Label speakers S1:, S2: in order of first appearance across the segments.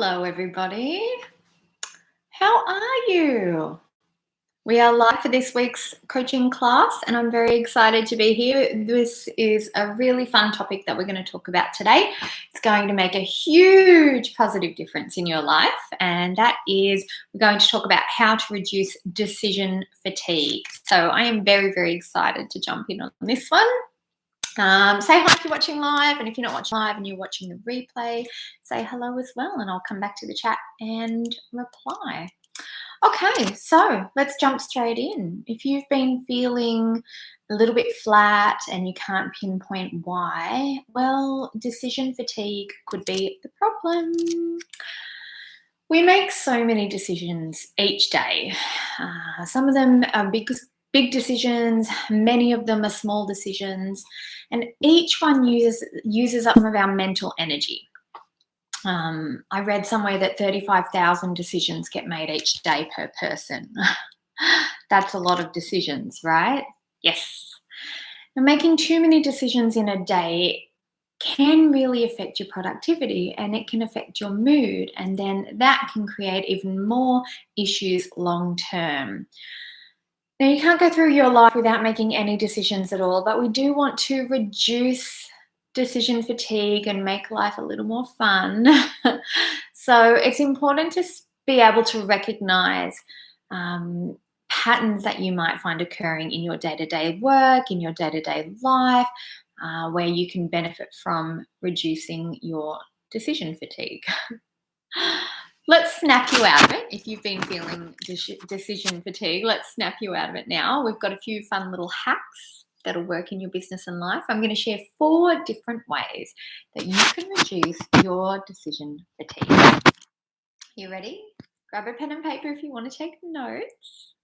S1: Hello, everybody. How are you? We are live for this week's coaching class, and I'm very excited to be here. This is a really fun topic that we're going to talk about today. It's going to make a huge positive difference in your life, and that is we're going to talk about how to reduce decision fatigue. So I am very, very excited to jump in on this one. Say hi if you're watching live, and if you're not watching live and you're watching the replay, say hello as well, and I'll come back to the chat and reply. Okay, so let's jump straight in. If you've been feeling a little bit flat and you can't pinpoint why, well, decision fatigue could be the problem. We make so many decisions each day. Some of them are big decisions, many of them are small decisions, and each one uses up some of our mental energy. I read somewhere that 35,000 decisions get made each day per person. That's a lot of decisions, right? Yes. Now, making too many decisions in a day can really affect your productivity, and it can affect your mood, and then that can create even more issues long term. Now, you can't go through your life without making any decisions at all, but we do want to reduce decision fatigue and make life a little more fun. So it's important to be able to recognize patterns that you might find occurring in your day-to-day work, in your day-to-day life, where you can benefit from reducing your decision fatigue. Let's snap you out of it. If you've been feeling decision fatigue, let's snap you out of it now. We've got a few fun little hacks that'll work in your business and life. I'm going to share 4 different ways that you can reduce your decision fatigue. You ready? Grab a pen and paper if you want to take notes.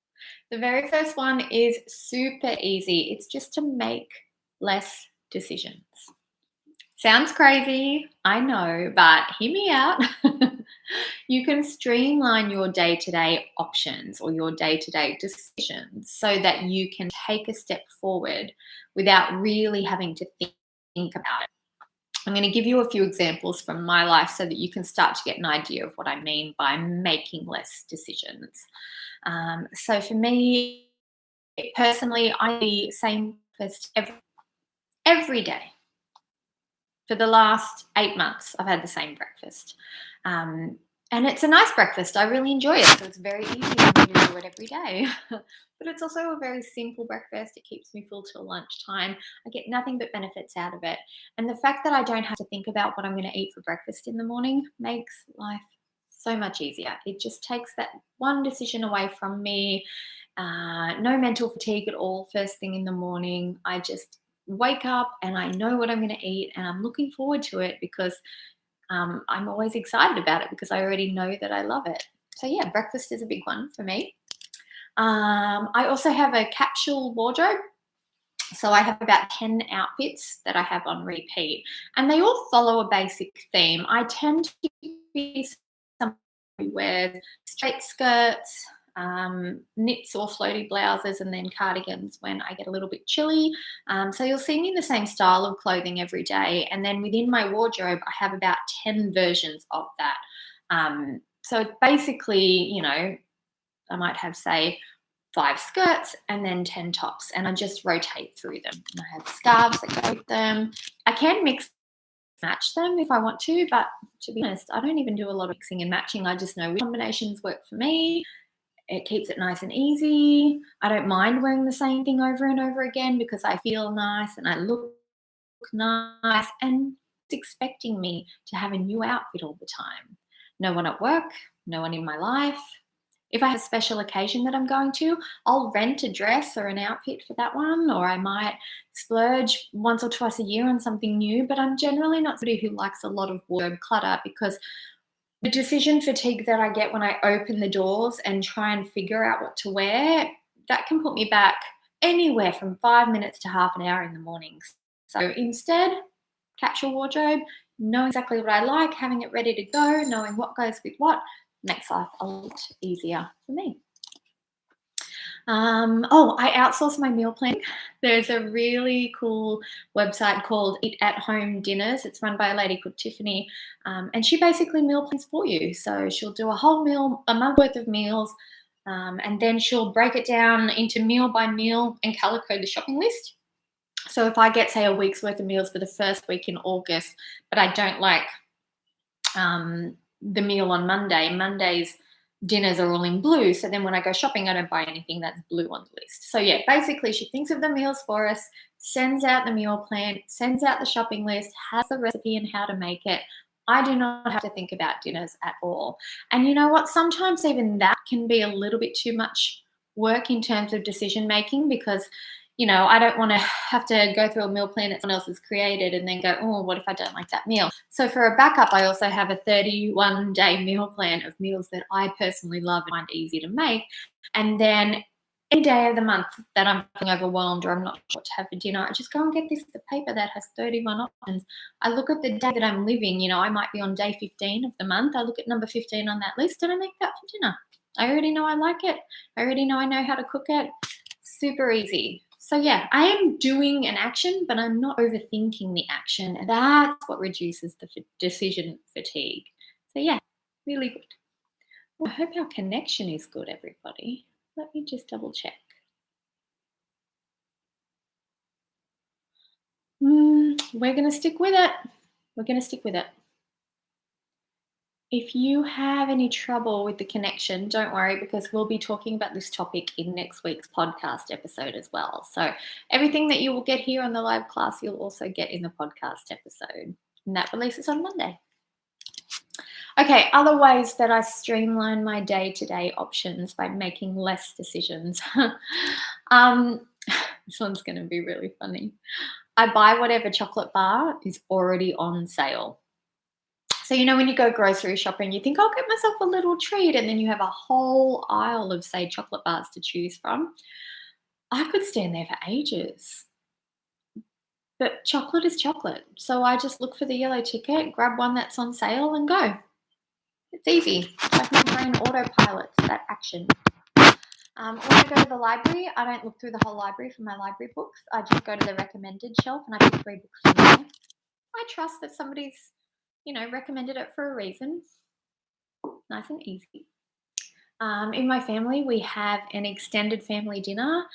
S1: The very first one is super easy. It's just to make less decisions. Sounds crazy, I know, but hear me out. You can streamline your day-to-day options or your day-to-day decisions so that you can take a step forward without really having to think about it. I'm going to give you a few examples from my life so that you can start to get an idea of what I mean by making less decisions. So for me, personally, I eat the same breakfast every day. For the last 8 months, I've had the same breakfast. And it's a nice breakfast. I really enjoy it. So it's very easy for me to do it every day. But it's also a very simple breakfast. It keeps me full till lunchtime. I get nothing but benefits out of it. And the fact that I don't have to think about what I'm going to eat for breakfast in the morning makes life so much easier. It just takes that one decision away from me. No mental fatigue at all first thing in the morning. I just wake up and I know what I'm going to eat, and I'm looking forward to it because I'm always excited about it because I already know that I love it. So yeah, breakfast is a big one for me. I also have a capsule wardrobe. So I have about 10 outfits that I have on repeat, and they all follow a basic theme. I tend to be someone who wears straight skirts, knits or floaty blouses, and then cardigans when I get a little bit chilly. So you'll see me in the same style of clothing every day. And then within my wardrobe, I have about 10 versions of that. So it's basically, I might have, say, 5 skirts and then 10 tops, and I just rotate through them. And I have scarves that go with them. I can mix match them if I want to, but to be honest, I don't even do a lot of mixing and matching. I just know which combinations work for me. It keeps it nice and easy. I don't mind wearing the same thing over and over again because I feel nice and I look nice, and it's expecting me to have a new outfit all the time. No one at work, no one in my life. If I have a special occasion that I'm going to, I'll rent a dress or an outfit for that one, or I might splurge once or twice a year on something new, but I'm generally not somebody who likes a lot of wardrobe clutter because the decision fatigue that I get when I open the doors and try and figure out what to wear, that can put me back anywhere from 5 minutes to half an hour in the mornings. So instead, capsule wardrobe, know exactly what I like, having it ready to go, knowing what goes with what, makes life a lot easier for me. I outsource my meal planning. There's a really cool website called Eat at Home Dinners. It's run by a lady called Tiffany, and she basically meal plans for you. So she'll do a whole meal, a month worth of meals, and then she'll break it down into meal by meal and color code the shopping list. So if I get, say, a week's worth of meals for the first week in August, but I don't like the meal on Monday's dinners are all in blue. So then when I go shopping, I don't buy anything that's blue on the list. So yeah, basically she thinks of the meals for us, sends out the meal plan, sends out the shopping list, has the recipe and how to make it. I do not have to think about dinners at all. And you know what? Sometimes even that can be a little bit too much work in terms of decision making, because I don't want to have to go through a meal plan that someone else has created and then go, oh, what if I don't like that meal? So for a backup, I also have a 31-day meal plan of meals that I personally love and find easy to make. And then any day of the month that I'm feeling overwhelmed or I'm not sure what to have for dinner, I just go and get this paper that has 31 options. I look at the day that I'm living. I might be on day 15 of the month. I look at number 15 on that list and I make that for dinner. I already know I like it. I already know I know how to cook it. Super easy. So yeah, I am doing an action, but I'm not overthinking the action. And that's what reduces the decision fatigue. So yeah, really good. Well, I hope our connection is good, everybody. Let me just double check. We're going to stick with it. We're going to stick with it. If you have any trouble with the connection, don't worry, because we'll be talking about this topic in next week's podcast episode as well. So everything that you will get here on the live class, you'll also get in the podcast episode. And that releases on Monday. Okay, other ways that I streamline my day-to-day options by making less decisions. This one's going to be really funny. I buy whatever chocolate bar is already on sale. So, when you go grocery shopping, you think, I'll get myself a little treat, and then you have a whole aisle of, say, chocolate bars to choose from. I could stand there for ages. But chocolate is chocolate. So I just look for the yellow ticket, grab one that's on sale and go. It's easy. Like my brain autopilots that action. When I go to the library, I don't look through the whole library for my library books. I just go to the recommended shelf and I pick 3 books from there. I trust that somebody's recommended it for a reason. Nice and easy. In my family, we have an extended family dinner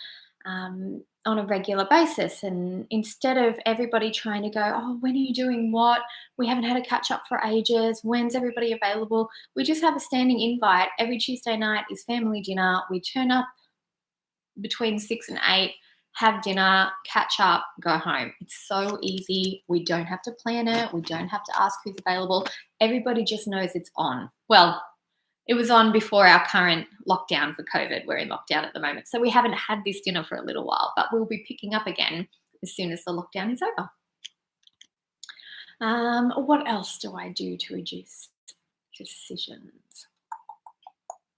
S1: on a regular basis. And instead of everybody trying to go, oh, when are you doing what? We haven't had a catch up for ages. When's everybody available? We just have a standing invite. Every Tuesday night is family dinner. We turn up between 6 and 8. Have dinner, catch up, go home. It's so easy. We don't have to plan it. We don't have to ask who's available. Everybody just knows it's on. Well, it was on before our current lockdown for COVID. We're in lockdown at the moment. So we haven't had this dinner for a little while, but we'll be picking up again as soon as the lockdown is over. What else do I do to reduce decisions?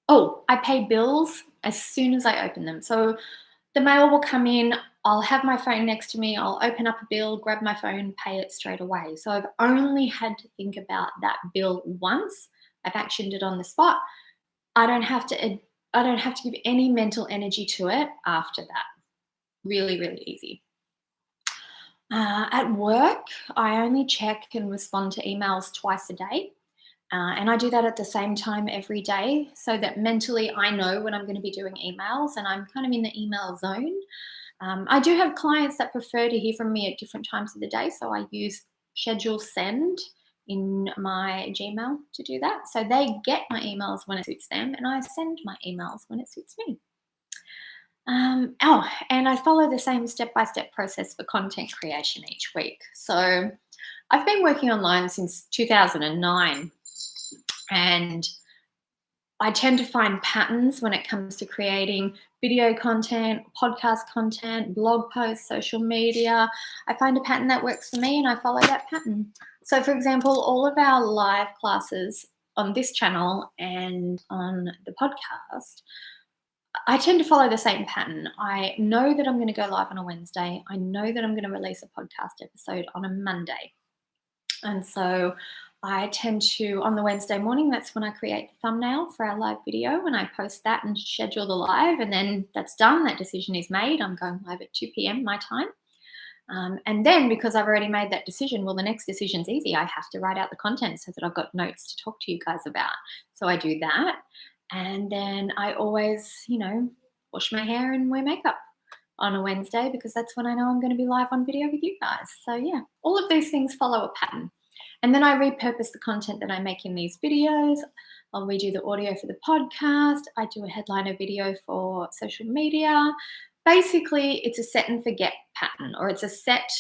S1: Oh, I pay bills as soon as I open them. So the mail will come in, I'll have my phone next to me, I'll open up a bill, grab my phone, pay it straight away. So I've only had to think about that bill once. I've actioned it on the spot. I don't have to give any mental energy to it after that. Really, really easy. At work, I only check and respond to emails twice a day. And I do that at the same time every day so that mentally I know when I'm going to be doing emails and I'm kind of in the email zone. I do have clients that prefer to hear from me at different times of the day. So I use schedule send in my Gmail to do that. So they get my emails when it suits them and I send my emails when it suits me. And I follow the same step-by-step process for content creation each week. So I've been working online since 2009. And I tend to find patterns when it comes to creating video content, podcast content, blog posts, social media. I find a pattern that works for me and I follow that pattern. So for example, all of our live classes on this channel and on the podcast, I tend to follow the same pattern. I know that I'm going to go live on a Wednesday. I know that I'm going to release a podcast episode on a Monday. And so I tend to, on the Wednesday morning, that's when I create the thumbnail for our live video, and I post that and schedule the live, and then that's done. That decision is made. I'm going live at 2 p.m. my time. And then because I've already made that decision, well, the next decision's easy. I have to write out the content so that I've got notes to talk to you guys about. So I do that. And then I always, wash my hair and wear makeup on a Wednesday because that's when I know I'm going to be live on video with you guys. So yeah, all of these things follow a pattern. And then I repurpose the content that I make in these videos. I'll redo the audio for the podcast. I do a headliner video for social media. Basically, it's a set and forget pattern, or it's a set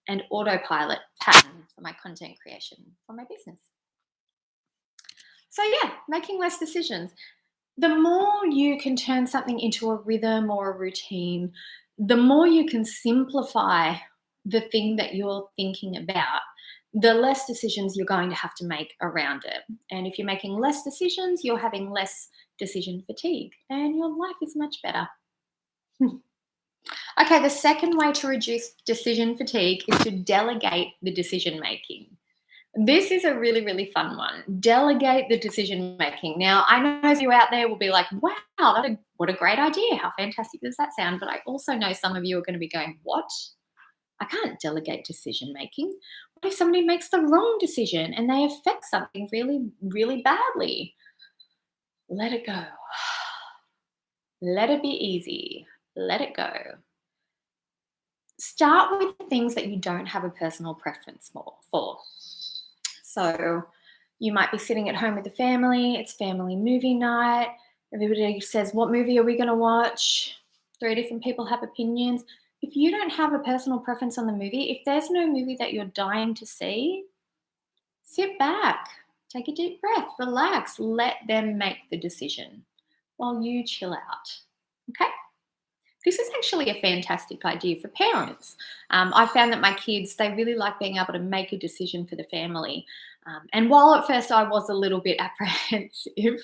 S1: and autopilot pattern for my content creation for my business. So yeah, making less decisions. The more you can turn something into a rhythm or a routine, the more you can simplify the thing that you're thinking about, the less decisions you're going to have to make around it. And if you're making less decisions, you're having less decision fatigue, and your life is much better. Okay, the second way to reduce decision fatigue is to delegate the decision making. This is a really, really fun one. Delegate the decision making. Now, I know you out there will be like, wow, what a great idea. How fantastic does that sound? But I also know some of you are going to be going, what? I can't delegate decision making. What if somebody makes the wrong decision and they affect something really, really badly? Let it go. Let it be easy. Let it go. Start with the things that you don't have a personal preference for. So you might be sitting at home with the family. It's family movie night. Everybody says, what movie are we going to watch? 3 different people have opinions. If you don't have a personal preference on the movie, if there's no movie that you're dying to see, sit back, take a deep breath, relax, let them make the decision while you chill out. Okay? This is actually a fantastic idea for parents. I found that my kids, they really like being able to make a decision for the family. And while at first I was a little bit apprehensive,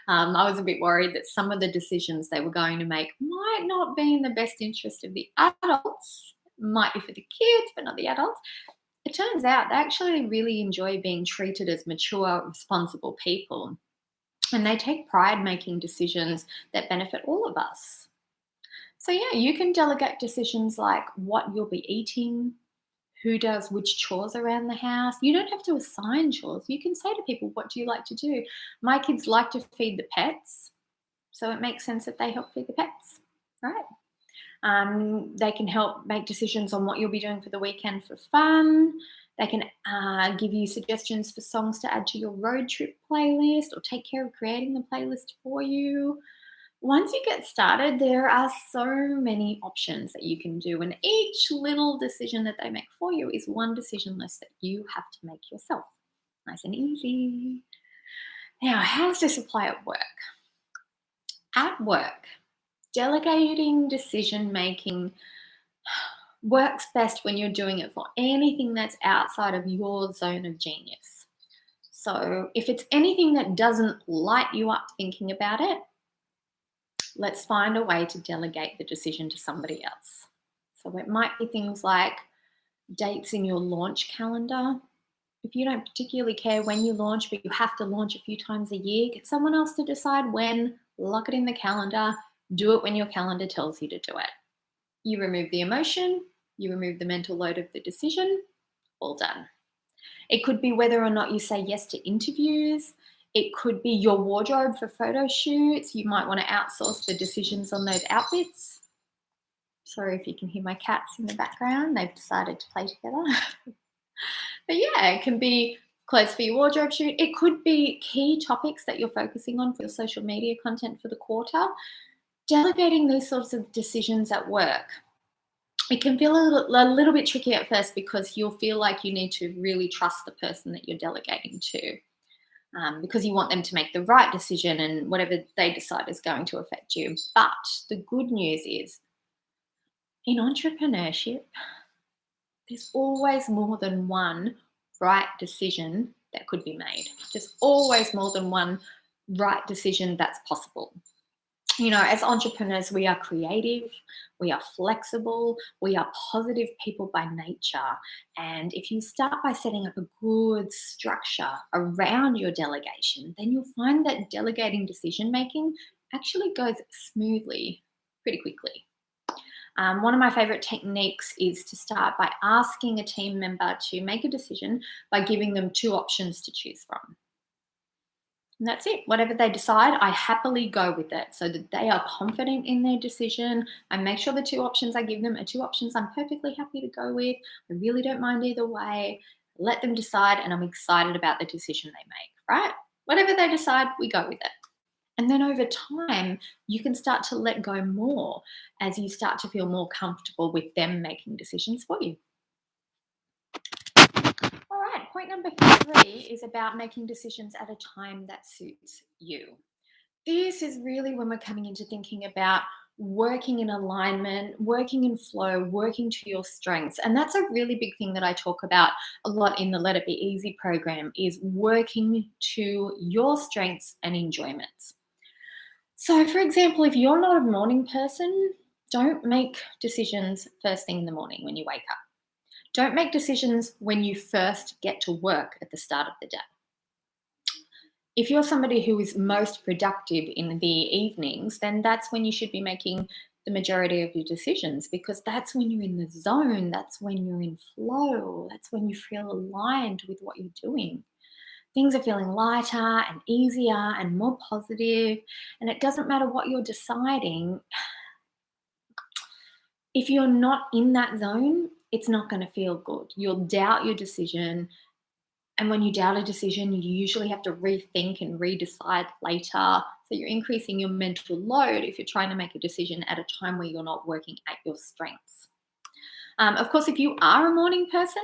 S1: I was a bit worried that some of the decisions they were going to make might not be in the best interest of the adults, might be for the kids, but not the adults. It turns out they actually really enjoy being treated as mature, responsible people. And they take pride making decisions that benefit all of us. So yeah, you can delegate decisions like what you'll be eating, who does which chores around the house. You don't have to assign chores. You can say to people, what do you like to do? My kids like to feed the pets, so it makes sense that they help feed the pets, right? They can help make decisions on what you'll be doing for the weekend for fun. They can give you suggestions for songs to add to your road trip playlist or take care of creating the playlist for you. Once you get started, there are so many options that you can do, and each little decision that they make for you is one decision less that you have to make yourself. Nice and easy. Now, how does this apply at work? At work, delegating decision making works best when you're doing it for anything that's outside of your zone of genius. So if it's anything that doesn't light you up thinking about it, let's find a way to delegate the decision to somebody else. So it might be things like dates in your launch calendar. If you don't particularly care when you launch, but you have to launch a few times a year, get someone else to decide when, lock it in the calendar, do it when your calendar tells you to do it. You remove the emotion, you remove the mental load of the decision, all done. It could be whether or not you say yes to interviews. It could be your wardrobe for photo shoots. You might want to outsource the decisions on those outfits. Sorry if you can hear my cats in the background. They've decided to play together. But yeah, it can be clothes for your wardrobe shoot. It could be key topics that you're focusing on for your social media content for the quarter. Delegating these sorts of decisions at work. It can feel a little bit tricky at first because you'll feel like you need to really trust the person that you're delegating to. Because you want them to make the right decision and whatever they decide is going to affect you. But the good news is, in entrepreneurship, there's always more than one right decision that could be made. There's always more than one right decision that's possible. You know, as entrepreneurs, we are creative, we are flexible, we are positive people by nature. And if you start by setting up a good structure around your delegation, then you'll find that delegating decision making actually goes smoothly pretty quickly. One of my favorite techniques is to start by asking a team member to make a decision by giving them two options to choose from. And that's it. Whatever they decide, I happily go with it so that they are confident in their decision. I make sure the two options I give them are two options I'm perfectly happy to go with. I really don't mind either way. Let them decide, and I'm excited about the decision they make, right? Whatever they decide, we go with it. And then over time, you can start to let go more as you start to feel more comfortable with them making decisions for you. All right, point number 3 is about making decisions at a time that suits you. This is really when we're coming into thinking about working in alignment, working in flow, working to your strengths. And that's a really big thing that I talk about a lot in the Let It Be Easy program is working to your strengths and enjoyments. So, for example, if you're not a morning person, don't make decisions first thing in the morning when you wake up. Don't make decisions when you first get to work at the start of the day. If you're somebody who is most productive in the evenings, then that's when you should be making the majority of your decisions because that's when you're in the zone, that's when you're in flow, that's when you feel aligned with what you're doing. Things are feeling lighter and easier and more positive, and it doesn't matter what you're deciding. If you're not in that zone, it's not going to feel good. You'll doubt your decision. And when you doubt a decision, you usually have to rethink and redecide later. So you're increasing your mental load if you're trying to make a decision at a time where you're not working at your strengths. Of course, if you are a morning person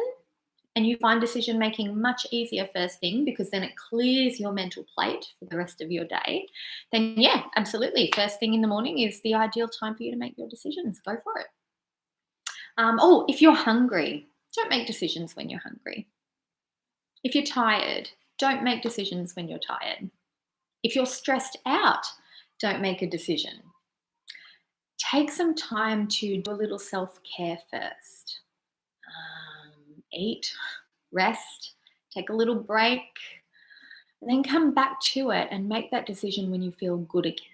S1: and you find decision making much easier first thing because then it clears your mental plate for the rest of your day, then yeah, absolutely. First thing in the morning is the ideal time for you to make your decisions. Go for it. If you're hungry, don't make decisions when you're hungry. If you're tired, don't make decisions when you're tired. If you're stressed out, don't make a decision. Take some time to do a little self-care first. Eat, rest, take a little break, and then come back to it and make that decision when you feel good again.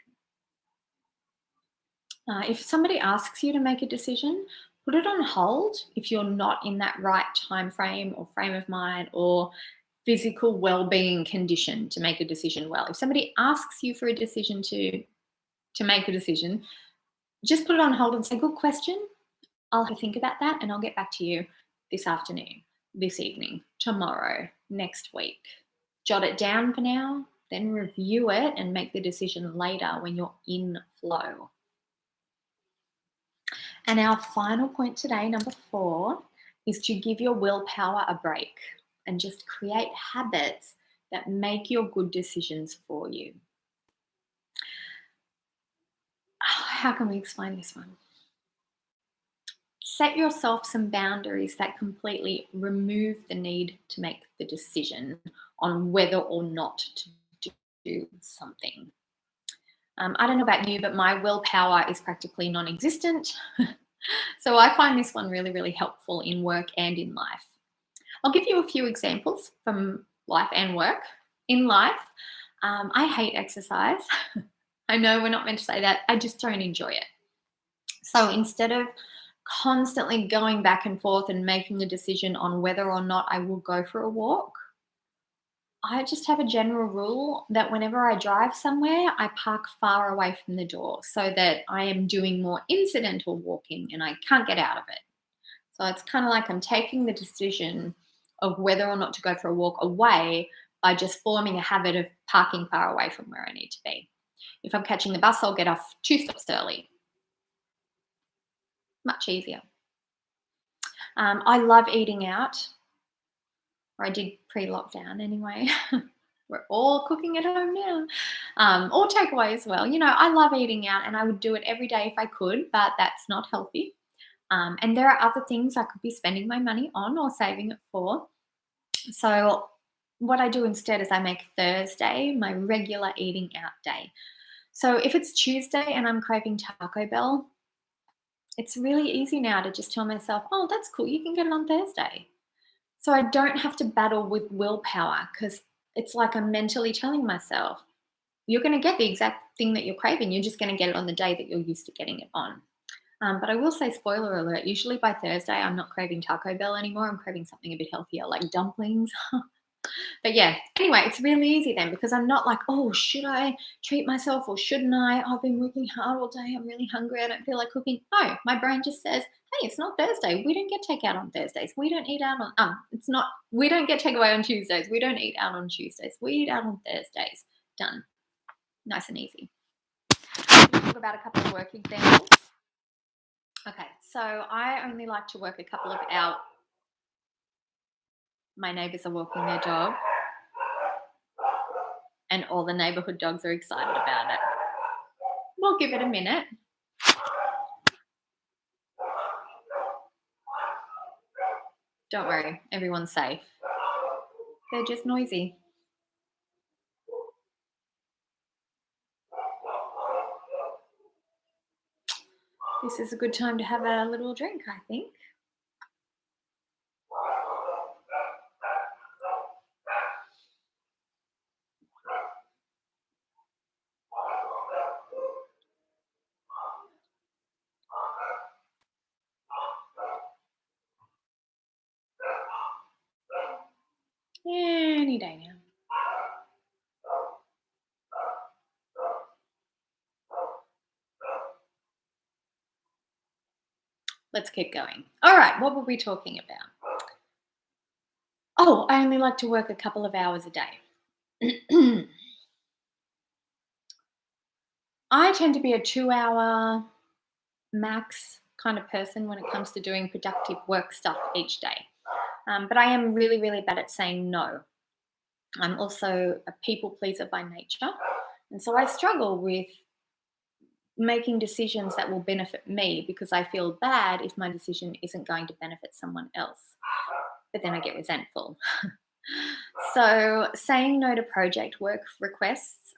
S1: If somebody asks you to make a decision, put it on hold if you're not in that right time frame or frame of mind or physical well-being condition to make a decision well. If somebody asks you for a decision to make a decision, just put it on hold and say, good question. I'll have to think about that and I'll get back to you this afternoon, this evening, tomorrow, next week. Jot it down for now, then review it and make the decision later when you're in flow. And our final point today, number 4, is to give your willpower a break and just create habits that make your good decisions for you. How can we explain this one? Set yourself some boundaries that completely remove the need to make the decision on whether or not to do something. I don't know about you, but my willpower is practically non-existent. So I find this one really, really helpful in work and in life. I'll give you a few examples from life and work. In life, I hate exercise. I know we're not meant to say that. I just don't enjoy it. So instead of constantly going back and forth and making a decision on whether or not I will go for a walk, I just have a general rule that whenever I drive somewhere, I park far away from the door so that I am doing more incidental walking and I can't get out of it. So it's kind of like I'm taking the decision of whether or not to go for a walk away by just forming a habit of parking far away from where I need to be. If I'm catching the bus, I'll get off 2 stops early. Much easier. I love eating out, or I did pre-lockdown anyway. We're all cooking at home now, or takeaway as well. You know, I love eating out and I would do it every day if I could, but that's not healthy. And there are other things I could be spending my money on or saving it for. So what I do instead is I make Thursday my regular eating out day. So if it's Tuesday and I'm craving Taco Bell, It's really easy now to just tell myself, oh, that's cool, you can get it on Thursday. So I don't have to battle with willpower because it's like I'm mentally telling myself, you're going to get the exact thing that you're craving. You're just going to get it on the day that you're used to getting it on. But I will say, spoiler alert, usually by Thursday, I'm not craving Taco Bell anymore. I'm craving something a bit healthier, like dumplings. But yeah, anyway, it's really easy then because I'm not like, oh, should I treat myself or shouldn't I? I've been working hard all day. I'm really hungry. I don't feel like cooking. No, my brain just says, hey, it's not Thursday. We don't get takeout on Thursdays. We don't eat out on, it's not, we don't get takeaway on Tuesdays. We don't eat out on Tuesdays. We eat out on Thursdays. Done. Nice and easy. We'll talk about a couple of work examples. Okay, so I only like to work a couple of hours. My neighbours are walking their dog, and all the neighbourhood dogs are excited about it. We'll give it a minute. Don't worry, everyone's safe. They're just noisy. This is a good time to have a little drink, I think. Any day now. Let's keep going. All right, what were we talking about? Oh, I only like to work a couple of hours a day. I tend to be a 2-hour max kind of person when it comes to doing productive work stuff each day. But I am really, really bad at saying no. I'm also a people pleaser by nature. And so I struggle with making decisions that will benefit me because I feel bad if my decision isn't going to benefit someone else. But then I get resentful. So saying no to project work requests,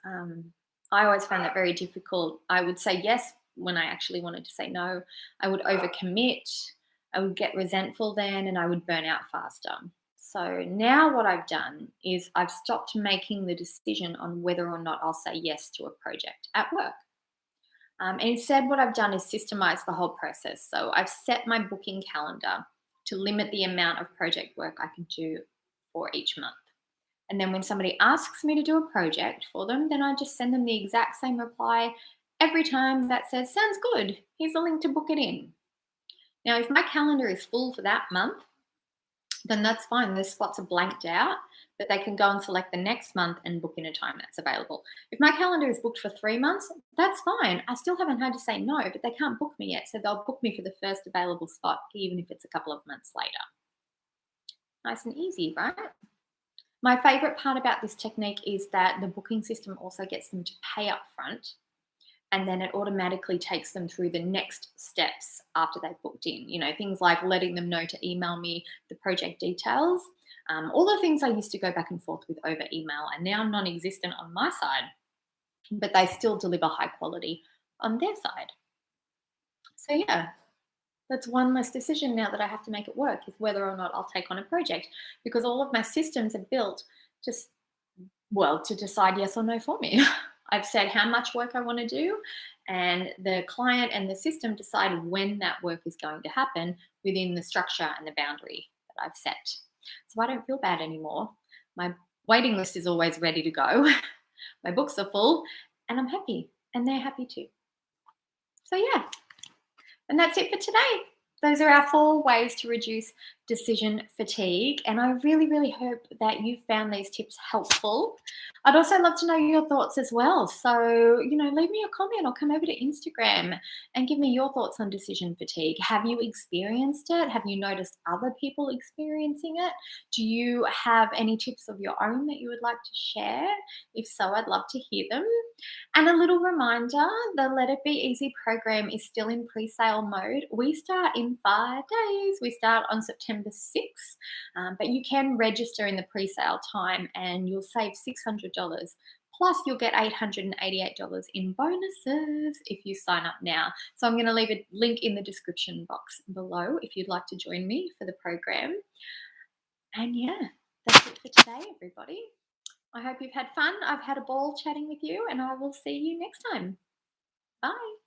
S1: I always found that very difficult. I would say yes when I actually wanted to say no. I would overcommit. I would get resentful then, and I would burn out faster. So now what I've done is I've stopped making the decision on whether or not I'll say yes to a project at work. And instead, what I've done is systemize the whole process. So I've set my booking calendar to limit the amount of project work I can do for each month. And then when somebody asks me to do a project for them, then I just send them the exact same reply every time that says, sounds good. Here's a link to book it in. Now, if my calendar is full for that month, then that's fine. Those spots are blanked out, but they can go and select the next month and book in a time that's available. If my calendar is booked for 3 months, that's fine. I still haven't had to say no, but they can't book me yet. So they'll book me for the first available spot, even if it's a couple of months later. Nice and easy, right? My favorite part about this technique is that the booking system also gets them to pay up front, and then it automatically takes them through the next steps after they've booked in. You know, things like letting them know to email me the project details. All the things I used to go back and forth with over email are now non-existent on my side, but they still deliver high quality on their side. So yeah, that's one less decision now that I have to make it work, is whether or not I'll take on a project, because all of my systems are built to decide yes or no for me. I've said how much work I want to do, and the client and the system decide when that work is going to happen within the structure and the boundary that I've set. So I don't feel bad anymore. My waiting list is always ready to go. My books are full, and I'm happy, and they're happy too. So yeah, and that's it for today. Those are our 4 ways to reduce decision fatigue. And I really, really hope that you found these tips helpful. I'd also love to know your thoughts as well. So, leave me a comment or come over to Instagram and give me your thoughts on decision fatigue. Have you experienced it? Have you noticed other people experiencing it? Do you have any tips of your own that you would like to share? If so, I'd love to hear them. And a little reminder, the Let It Be Easy program is still in pre-sale mode. We start in 5 days. We start on September 6th, but you can register in the pre-sale time and you'll save $600 Plus, you'll get $888 in bonuses if you sign up now. So I'm going to leave a link in the description box below if you'd like to join me for the program. And yeah, that's it for today, everybody. I hope you've had fun. I've had a ball chatting with you, and I will see you next time. Bye.